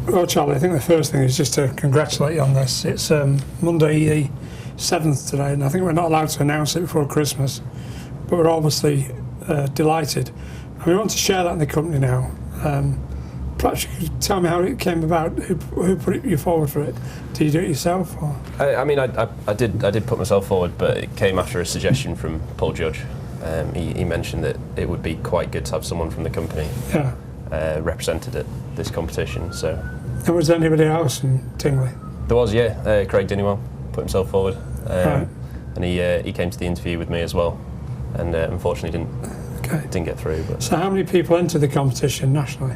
Well, Charlie, I think the first thing is just to congratulate you on this. It's Monday the 7th today, and I think we're not allowed to announce it before Christmas, but we're obviously delighted. And we want to share that in the company now. Perhaps you could tell me how it came about, who put you forward for it? Did you do it yourself? Or? I did put myself forward, but it came after a suggestion from Paul Judge. He mentioned that it would be quite good to have someone from the company represented at this competition. So. And was there anybody else in Tingley? There was, yeah. Craig Dinnywell put himself forward, right. and he came to the interview with me as well, and unfortunately didn't get through. But. So how many people entered the competition nationally?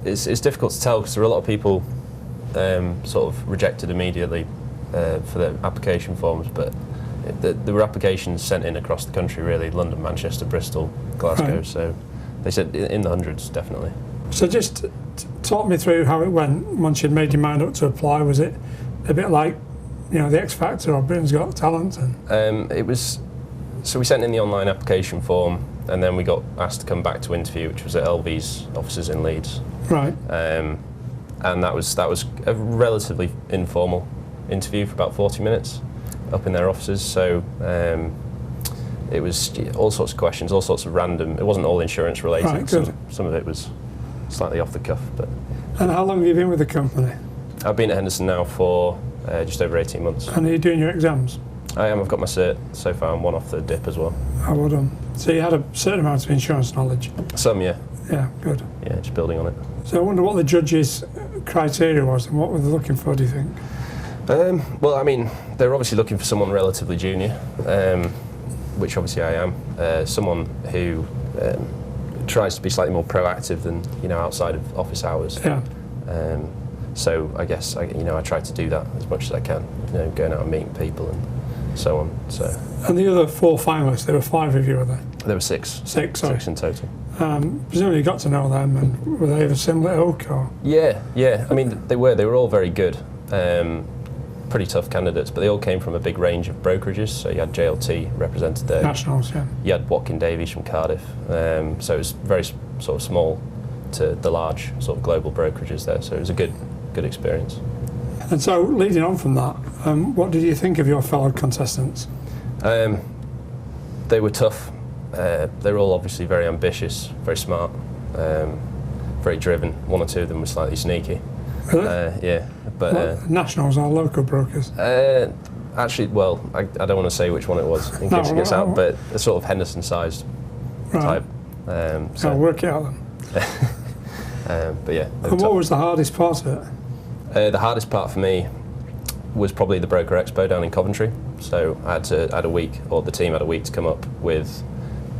It's difficult to tell because there were a lot of people sort of rejected immediately for their application forms, but there were applications sent in across the country, really, London, Manchester, Bristol, Glasgow, right. So they said in the hundreds, definitely. So just talk me through how it went once you'd made your mind up to apply. Was it a bit like, the X Factor or Britain's Got Talent? It was, so we sent in the online application form, and then we got asked to come back to interview, which was at LV's offices in Leeds. Right. And that was a relatively informal interview for about 40 minutes up in their offices. So it was all sorts of questions, all sorts of random. It wasn't all insurance related. Right, good. Some of it was slightly off the cuff. But. And how long have you been with the company? I've been at Henderson now for just over 18 months. And are you doing your exams? I am. I've got my cert so far. I'm one off the dip as well. Oh, well done. So you had a certain amount of insurance knowledge? Some, yeah. Yeah, good. Yeah, just building on it. So I wonder what the judges' criteria was and what were they looking for, do you think? Well, I mean, they were obviously looking for someone relatively junior, which obviously I am. Someone who tries to be slightly more proactive than, outside of office hours. Yeah. So I guess, I try to do that as much as I can, going out and meeting people and so on. So. And the other 4 finalists, there were 5 of you, were there? There were 6. 6, sorry. 6 in total. Presumably you got to know them, and were they of a similar ilk? Or? Yeah. I mean, they were all very good. Pretty tough candidates, but they all came from a big range of brokerages. So you had JLT represented there. Nationals, yeah. You had Watkin Davies from Cardiff. So it was very sort of small to the large sort of global brokerages there. So it was a good experience. And so leading on from that, what did you think of your fellow contestants? They were tough. They were all obviously very ambitious, very smart, very driven. 1 or 2 of them were slightly sneaky. Really? Yeah. But nationals are local brokers? Actually, well, I don't want to say which one it was in case it gets out, but a sort of Henderson-sized type. So I'll work it out then. But yeah. And what was the hardest part of it? The hardest part for me was probably the Broker Expo down in Coventry. So I had a week, or the team had a week to come up with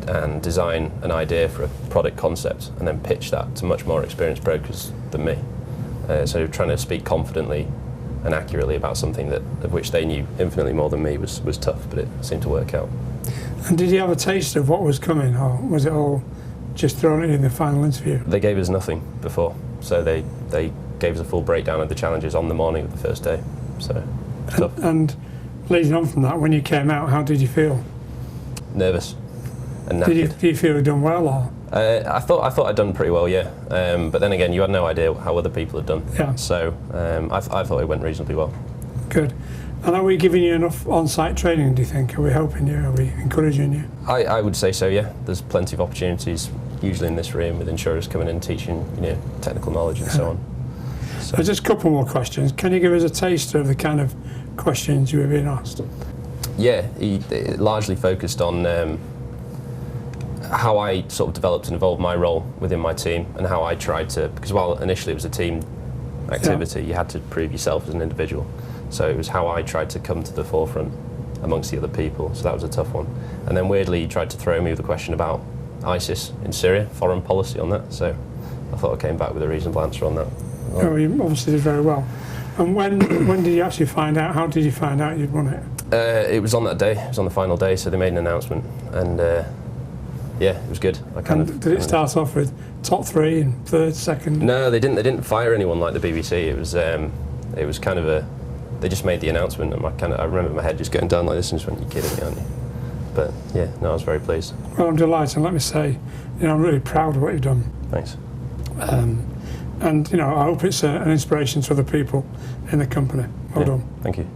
and design an idea for a product concept and then pitch that to much more experienced brokers than me. So trying to speak confidently and accurately about something of which they knew infinitely more than me was tough, but it seemed to work out. And did you have a taste of what was coming, or was it all just thrown in the final interview? They gave us nothing before, so they gave us a full breakdown of the challenges on the morning of the first day. So tough. And leading on from that, when you came out, how did you feel? Nervous and knackered. Did you feel you'd done well, or? I thought I'd done pretty well, yeah. But then again, you had no idea how other people had done. Yeah. So I thought it went reasonably well. Good. And are we giving you enough on-site training, do you think? Are we helping you? Are we encouraging you? I would say so, yeah. There's plenty of opportunities, usually in this room, with insurers coming in teaching, technical knowledge and so on. So just a couple more questions. Can you give us a taster of the kind of questions you were being asked? Yeah, he largely focused on how I sort of developed and evolved my role within my team, and how I tried to, because while initially it was a team activity, you had to prove yourself as an individual. So it was how I tried to come to the forefront amongst the other people, so that was a tough one. And then weirdly he tried to throw me with a question about ISIS in Syria, foreign policy on that, so I thought I came back with a reasonable answer on that. Oh, you obviously did very well. And when did you actually find out, how did you find out you'd won it? It was on that day, it was on the final day, so they made an announcement, and yeah, it was good. Did it start off with top 3 and 3rd, 2nd? No, they didn't fire anyone like the BBC. It was kind of they just made the announcement, and I remember my head just going down like this and just went, "You're kidding me, aren't you?" But yeah, no, I was very pleased. Well, I'm delighted, and let me say, I'm really proud of what you've done. Thanks. And I hope it's an inspiration to other people in the company. Well done. Thank you.